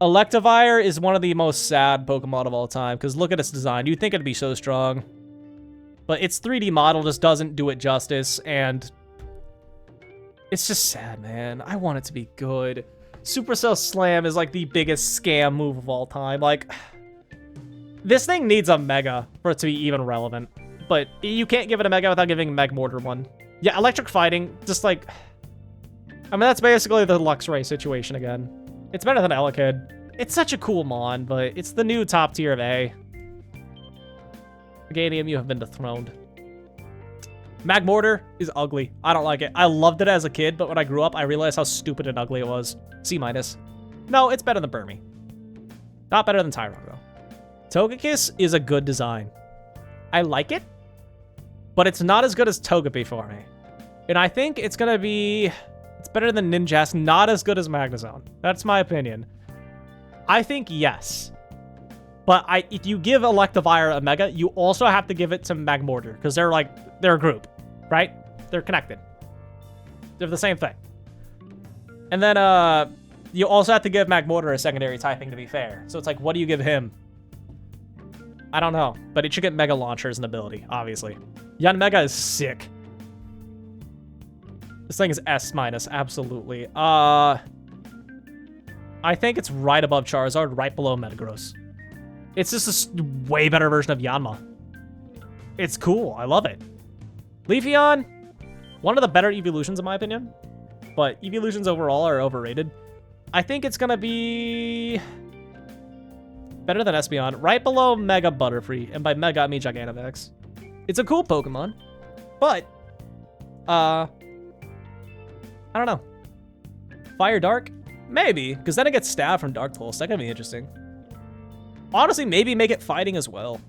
Electivire is one of the most sad Pokemon of all time, because look at its design. You'd think it'd be so strong. But its 3D model just doesn't do it justice, and it's just sad, man. I want it to be good. Supercell Slam is like the biggest scam move of all time. Like, this thing needs a Mega for it to be even relevant. But you can't give it a Mega without giving Magmortar one. Yeah, Electric Fighting, just like... I mean, that's basically the Luxray situation again. It's better than Elekid. It's such a cool mon, but it's the new top tier of A. Meganium, you have been dethroned. Magmortar is ugly. I don't like it. I loved it as a kid, but when I grew up, I realized how stupid and ugly it was. C-. No, it's better than Burmy. Not better than Tyrogue, though. Togekiss is a good design. I like it, but it's not as good as Togepi for me. And I think it's going to be... It's better than Ninjask, not as good as Magnezone. That's my opinion. I think yes. But if you give Electivire a Mega, you also have to give it to Magmortar, because they're a group, right? They're connected. They're the same thing. And then you also have to give Magmortar a secondary typing to be fair. So it's like, what do you give him? I don't know, but it should get Mega Launcher as an ability, obviously. Yanmega is sick. This thing is S-, absolutely. I think it's right above Charizard, right below Metagross. It's just a way better version of Yanma. It's cool. I love it. Leafeon, one of the better evolutions in my opinion, but evolutions overall are overrated. I think it's gonna be better than Espeon, right below Mega Butterfree, and by Mega I mean Gigantamax. It's a cool Pokemon, but I don't know. Fire Dark? Maybe, because then it gets stabbed from Dark Pulse. That could be interesting. Honestly, maybe make it fighting as well.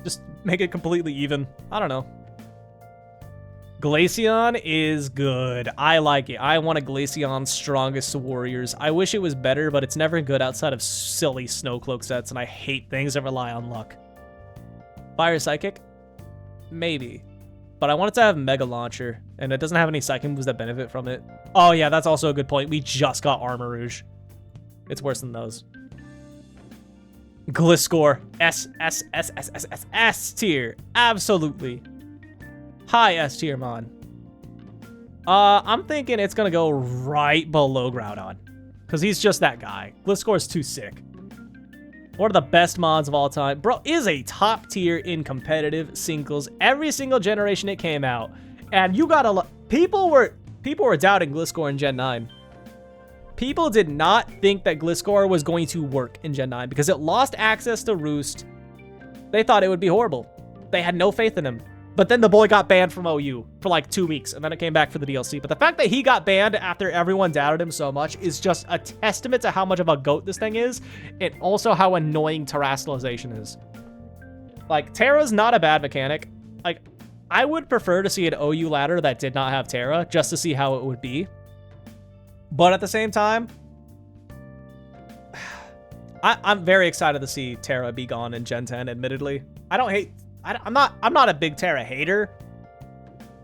Just make it completely even. I don't know. Glaceon is good. I like it. I want a Glaceon strongest warriors. I wish it was better, but it's never good outside of silly Snowcloak sets, and I hate things that rely on luck. Fire Psychic? Maybe. But I want it to have Mega Launcher, and it doesn't have any Psychic moves that benefit from it. Oh yeah, that's also a good point. We just got Armor Rouge. It's worse than those. Gliscor. S tier. Absolutely. High S tier, mon. I'm thinking it's gonna go right below Groudon, because he's just that guy. Gliscor's too sick. One of the best mods of all time. Bro, is a top tier in competitive singles. Every single generation it came out. And you gotta people were doubting Gliscor in Gen 9. People did not think that Gliscor was going to work in Gen 9 because it lost access to Roost. They thought it would be horrible. They had no faith in him. But then the boy got banned from OU for like 2 weeks, and then it came back for the DLC. But the fact that he got banned after everyone doubted him so much is just a testament to how much of a goat this thing is, and also how annoying terastallization is. Like, Terra's not a bad mechanic. Like, I would prefer to see an OU ladder that did not have Terra, just to see how it would be. But at the same time, I'm very excited to see Terra be gone in Gen 10, admittedly. I'm not a big Terra hater,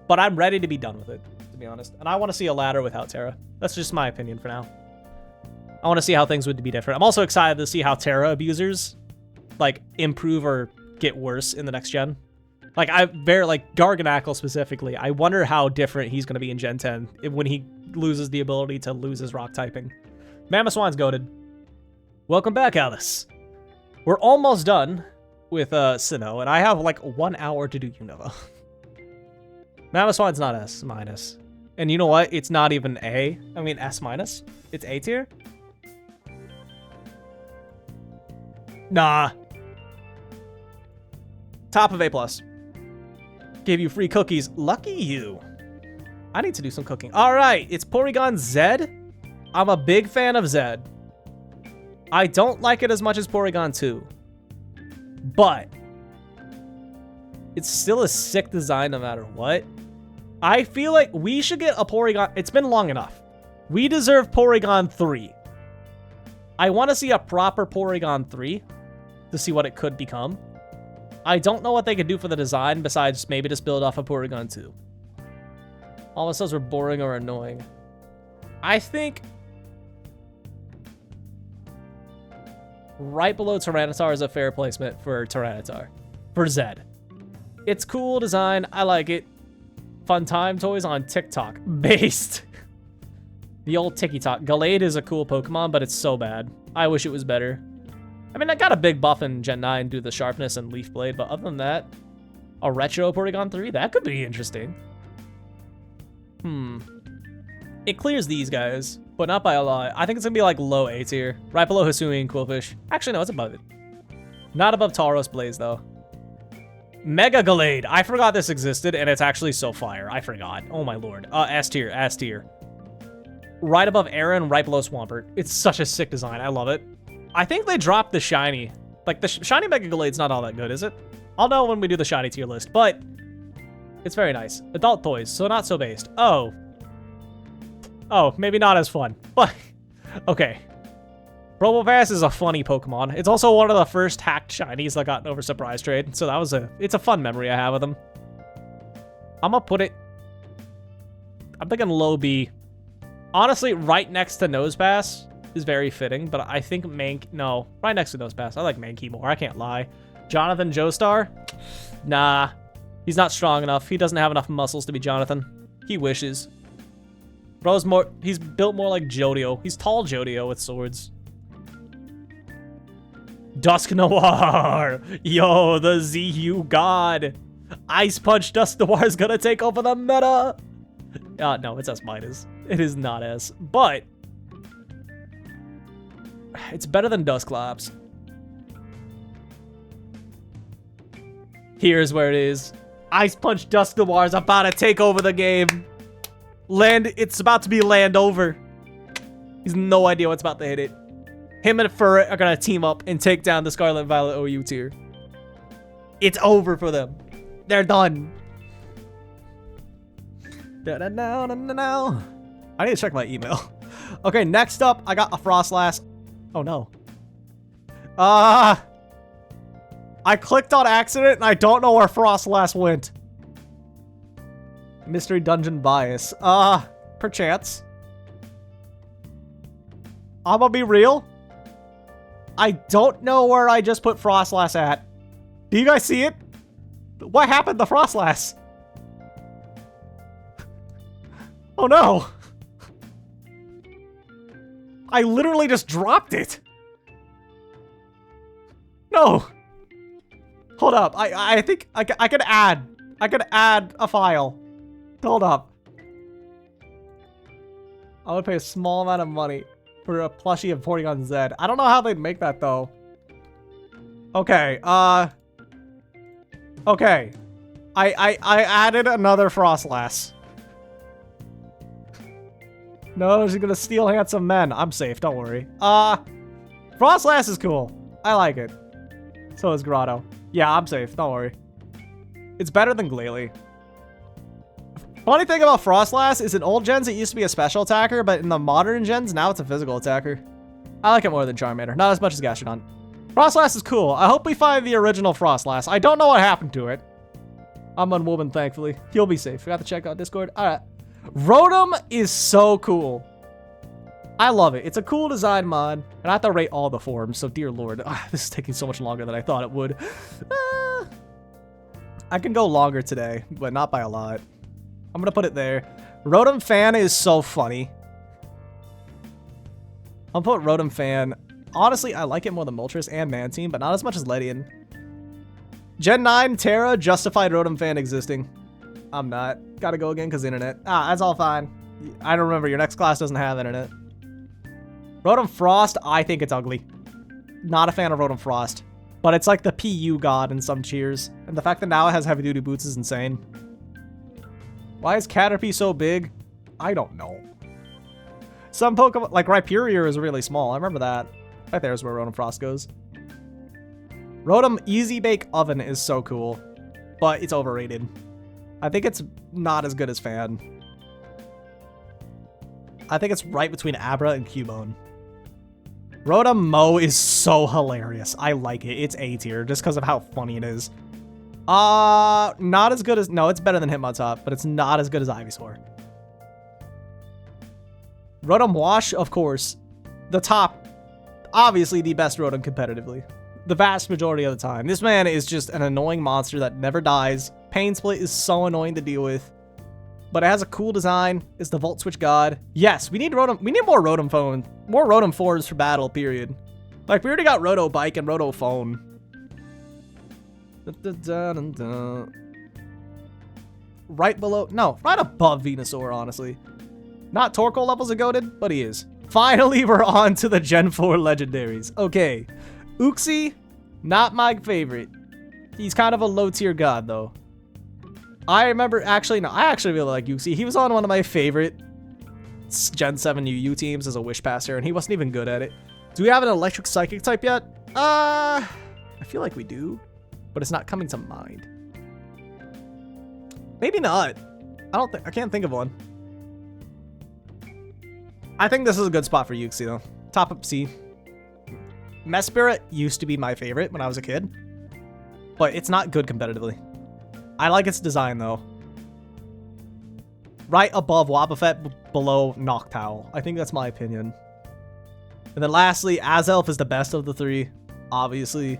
but I'm ready to be done with it, to be honest. And I want to see a ladder without Terra. That's just my opinion for now. I want to see how things would be different. I'm also excited to see how Terra abusers, like, improve or get worse in the next gen. Like, Garganackle specifically, I wonder how different he's going to be in Gen 10 when he loses the ability to lose his rock typing. Mamoswine's goated. Welcome back, Alice. We're almost done with Sinnoh, and I have like 1 hour to do Unova. Mamoswine's not S-. And you know what? It's not even A. I mean S-. It's A tier? Nah. Top of A+. Gave you free cookies. Lucky you. I need to do some cooking. All right, it's Porygon Zed. I'm a big fan of Zed. I don't like it as much as Porygon 2. But it's still a sick design no matter what. I feel like we should get a Porygon. It's been long enough. We deserve Porygon 3. I want to see a proper Porygon 3 to see what it could become. I don't know what they could do for the design besides maybe just build off of Porygon 2. All of those were boring or annoying. I think right below Tyranitar is a fair placement for Tyranitar. For Zed. It's cool design. I like it. Fun time toys on TikTok. Based. The old TikTok. Gallade is a cool Pokemon, but it's so bad. I wish it was better. I mean, I got a big buff in Gen 9 due to the sharpness and Leaf Blade, but other than that, a retro Porygon 3, that could be interesting. It clears these guys, but not by a lot. I think it's gonna be like low A tier, right below Hisui and Quillfish. Actually, no, it's above it. Not above Tauros Blaze, though. Mega Gallade. I forgot this existed, and it's actually so fire. I forgot. Oh, my lord. S tier, S tier. Right above Aaron, right below Swampert. It's such a sick design. I love it. I think they dropped the shiny. Like, the shiny Mega Gallade's not all that good, is it? I'll know when we do the shiny tier list, but it's very nice. Adult toys, so not so based. Oh, maybe not as fun, but okay. Probopass is a funny Pokemon. It's also one of the first hacked shinies I got over Surprise Trade, so that was it's a fun memory I have with them. I'm gonna put it, I'm thinking low B. Honestly, right next to Nosepass is very fitting, but I think no, right next to Nosepass. I like Mankey more, I can't lie. Jonathan Joestar? Nah, he's not strong enough. He doesn't have enough muscles to be Jonathan. He wishes. Bro's he's built more like Jodio. He's tall Jodio with swords. Dusk Noir! Yo, the ZU god! Ice Punch Dusk Noir is gonna take over the meta! No, it's S-. It is not S, but it's better than Dusclops. Here's where it is. Ice Punch Dusk Noir is about to take over the game. It's about to be land over. He's no idea what's about to hit it. Him and Furret are gonna team up and take down the Scarlet and Violet OU tier. It's over for them. They're done. I need to check my email. Okay, next up, I got a Frostlass. Oh no. I clicked on accident and I don't know where Frostlass went. Mystery Dungeon Bias. Perchance. I'm gonna be real. I don't know where I just put Frostlass at. Do you guys see it? What happened to Frostlass? Oh no. I literally just dropped it. No. Hold up. I think I could add. I could add a file. Hold up. I would pay a small amount of money for a plushie of Porygon Z. I don't know how they'd make that though. Okay. Okay. I added another Frostlass. No, she's gonna steal handsome men. I'm safe, don't worry. Frostlass is cool. I like it. So is Grotto. Yeah, I'm safe, don't worry. It's better than Glalie. Funny thing about Frostlass is in old gens it used to be a special attacker, but in the modern gens now it's a physical attacker. I like it more than Charmander, not as much as Gastrodon. Frostlass is cool. I hope we find the original Frostlass. I don't know what happened to it. I'm unwoman, thankfully. He'll be safe. Forgot to check out Discord. All right. Rotom is so cool. I love it. It's a cool design mod. And I have to rate all the forms, so dear lord. This is taking so much longer than I thought it would. I can go longer today, but not by a lot. I'm going to put it there. Rotom Fan is so funny. I'll put Rotom Fan. Honestly, I like it more than Moltres and Mantine, but not as much as Ledian. Gen 9 Terra justified Rotom Fan existing. I'm not. Gotta go again because internet. That's all fine. I don't remember. Your next class doesn't have internet. Rotom Frost, I think it's ugly. Not a fan of Rotom Frost. But it's like the PU god in some cheers. And the fact that now it has heavy-duty boots is insane. Why is Caterpie so big? I don't know. Some Pokemon, like Rhyperior is really small. I remember that. Right there's where Rotom Frost goes. Rotom Easy Bake Oven is so cool. But it's overrated. I think it's not as good as Fan. I think it's right between Abra and Cubone. Rotom Mow is so hilarious. I like it. It's A tier just because of how funny it is. Not as good as... No, it's better than Hitmontop, but it's not as good as Ivysaur. Rotom Wash, of course. The top. Obviously the best Rotom competitively. The vast majority of the time. This man is just an annoying monster that never dies. Pain Split is so annoying to deal with. But it has a cool design. It's the Volt Switch God. Yes, we need Rotom. We need more Rotom Phone. More Rotom 4s for battle, period. Like, we already got Roto Bike and Roto Phone. Right below. No, right above Venusaur, honestly. Not Torkoal levels of goated, but he is. Finally, we're on to the Gen 4 legendaries. Okay. Uxie, not my favorite. He's kind of a low tier god, though. I remember, actually, no, I actually really like Uxie. He was on one of my favorite Gen 7 UU teams as a Wish Passer, and he wasn't even good at it. Do we have an electric psychic type yet? I feel like we do, but it's not coming to mind. Maybe not. I can't think of one. I think this is a good spot for Uxie, though. Top up C. Mesprit used to be my favorite when I was a kid, but it's not good competitively. I like its design, though. Right above Wobbuffet, below Noctowl. I think that's my opinion. And then lastly, Azelf is the best of the three, obviously.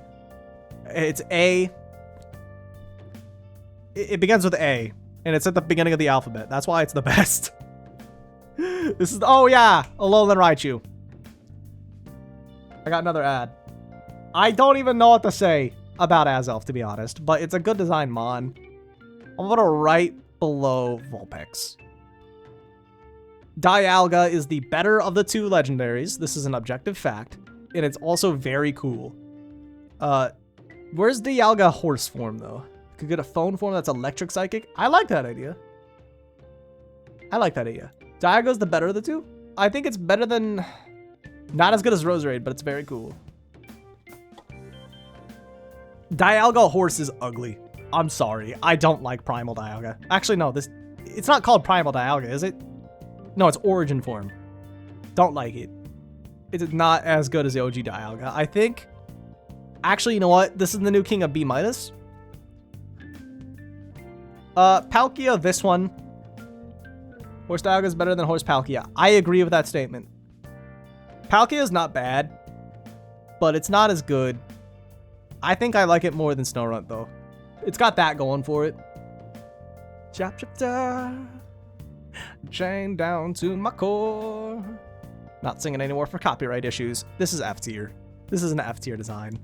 It's A. It begins with A, and it's at the beginning of the alphabet. That's why it's the best. This is... Oh, yeah! Alolan Raichu. I got another ad. I don't even know what to say about Azelf, to be honest, but it's a good design mon. I'm gonna right below Vulpix. Dialga is the better of the two legendaries. This is an objective fact, and it's also very cool. Where's Dialga horse form, though? Could get a phone form that's electric psychic. I like that idea. I like that idea. Dialga's the better of the two. I think it's better than... Not as good as Roserade, but it's very cool. Dialga horse is ugly. I'm sorry. I don't like Primal Dialga. Actually, no. It's not called Primal Dialga, is it? No, it's Origin form. Don't like it. It's not as good as the OG Dialga. I think... Actually, you know what? This is the new king of B-. Palkia, this one. Horse Dialga is better than Horse Palkia. I agree with that statement. Palkia is not bad, but it's not as good. I think I like it more than Snorunt, though. It's got that going for it. Chop, chop, chop. Chain down to my core. Not singing anymore for copyright issues. This is F tier. This is an F tier design.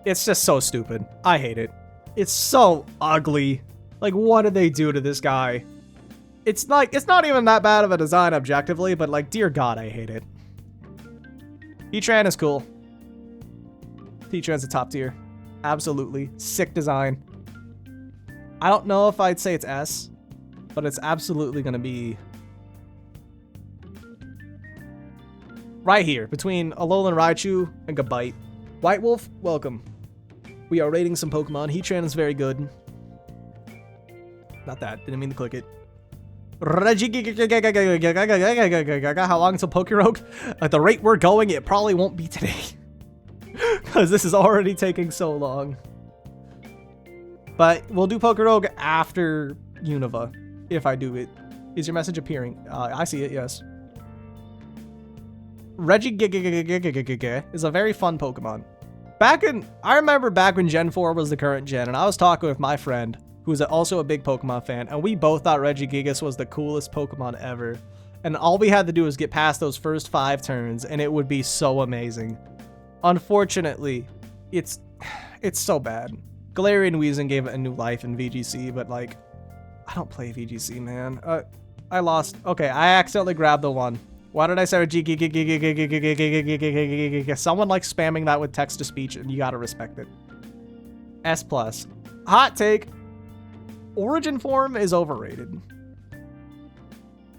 It's just so stupid. I hate it. It's so ugly. Like, what did they do to this guy? It's not even that bad of a design objectively, but like, dear God, I hate it. Heatran is cool. Heatran's a top tier. Absolutely. Sick design. I don't know if I'd say it's S, but it's absolutely going to be right here between Alolan Raichu and Gabite. White Wolf, welcome. We are rating some Pokemon. Heatran is very good. Not that. Didn't mean to click it. How long until Pokerogue? At the rate we're going, it probably won't be today. Because this is already taking so long. But we'll do Pokerogue after Unova, if I do it. Is your message appearing? I see it, yes. Is a very fun Pokemon. I remember back when Gen 4 was the current gen, and I was talking with my friend, who is also a big Pokemon fan, and we both thought Regigigas was the coolest Pokemon ever. And all we had to do was get past those first 5 turns, and it would be so amazing. Unfortunately, it's so bad. Galarian Weezing gave it a new life in VGC, but like, I don't play VGC, man. I lost. Okay, I accidentally grabbed the one. Why did I say someone like spamming that with text to speech, and you gotta respect it. S+. Hot take. Origin form is overrated.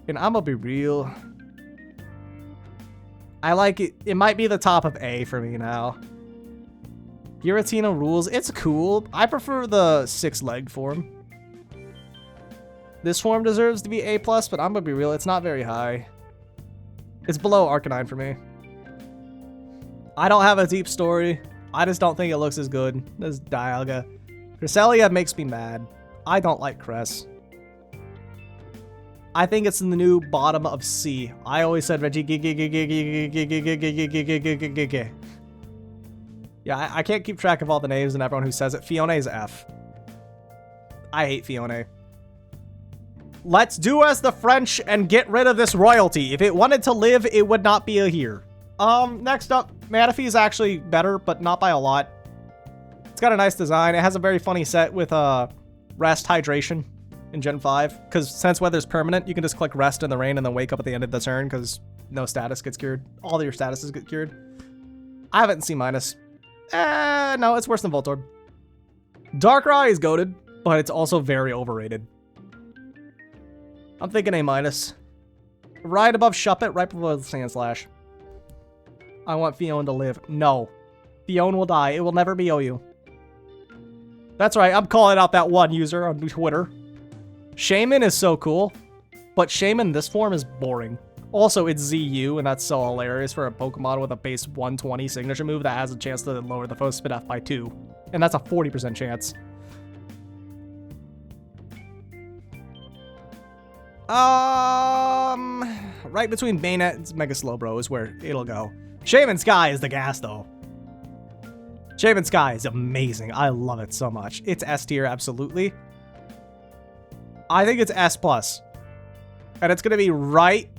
And I'm gonna be real. I like it. It might be the top of A for me now. Giratina rules. It's cool. I prefer the 6-leg form. This form deserves to be A+, but I'm gonna be real. It's not very high. It's below Arcanine for me. I don't have a deep story. I just don't think it looks as good as Dialga. Cresselia makes me mad. I don't like Cress. I think it's in the new bottom of C. I always said Reggie. Yeah, I can't keep track of all the names and everyone who says it. Fiona is F. I hate Fiona. Let's do as the French and get rid of this royalty. If it wanted to live, it would not be here. Next up, Manaphy is actually better, but not by a lot. It's got a nice design. It has a very funny set with rest hydration in Gen 5. Because since weather's permanent, you can just click rest in the rain and then wake up at the end of the turn because no status gets cured. All of your statuses get cured. I have it in C-. No, it's worse than Voltorb. Darkrai is goated, but it's also very overrated. I'm thinking A-. Right above Shuppet, right below Sandslash. I want Fiona to live. No. Fiona will die. It will never be OU. That's right, I'm calling out that one user on Twitter. Shaman is so cool, but Shaman this form is boring. Also, it's ZU, and that's so hilarious for a Pokemon with a base 120 signature move that has a chance to lower the foe's spit F by 2. And that's a 40% chance. Right between Bayonet and Mega Slowbro is where it'll go. Shaman Sky is the gas, though. Shaman Sky is amazing. I love it so much. It's S tier, absolutely. I think it's S+. And it's going to be right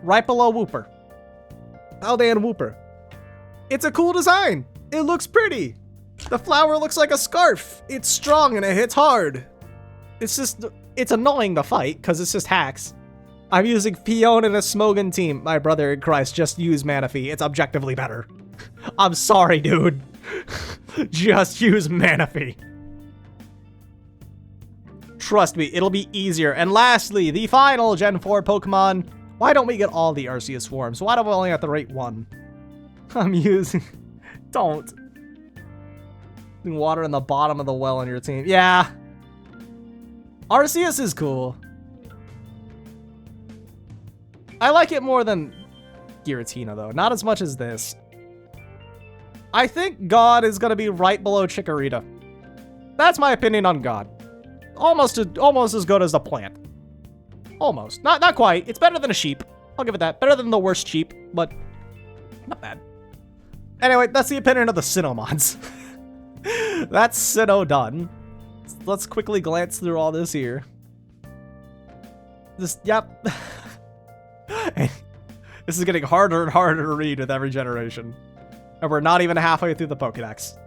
below Wooper. Aldan Wooper. It's a cool design. It looks pretty. The flower looks like a scarf. It's strong and it hits hard. It's annoying to fight because it's just hacks. I'm using Fiona in a Smogon team. My brother in Christ, just use Manaphy. It's objectively better. I'm sorry, dude. Just use Manaphy. Trust me, it'll be easier. And lastly, the final Gen 4 Pokemon. Why don't we get all the Arceus forms? Why do we only have to rate 1? I'm using... Don't. Water in the bottom of the well on your team. Yeah. Arceus is cool. I like it more than Giratina, though. Not as much as this. I think God is going to be right below Chikorita. That's my opinion on God. Almost as good as a plant. Almost. Not quite. It's better than a sheep. I'll give it that. Better than the worst sheep, but not bad. Anyway, that's the opinion of the Sinnoh mods. That's Sinnoh done. Let's quickly glance through all this here. Yep. This is getting harder and harder to read with every generation. And we're not even halfway through the Pokedex.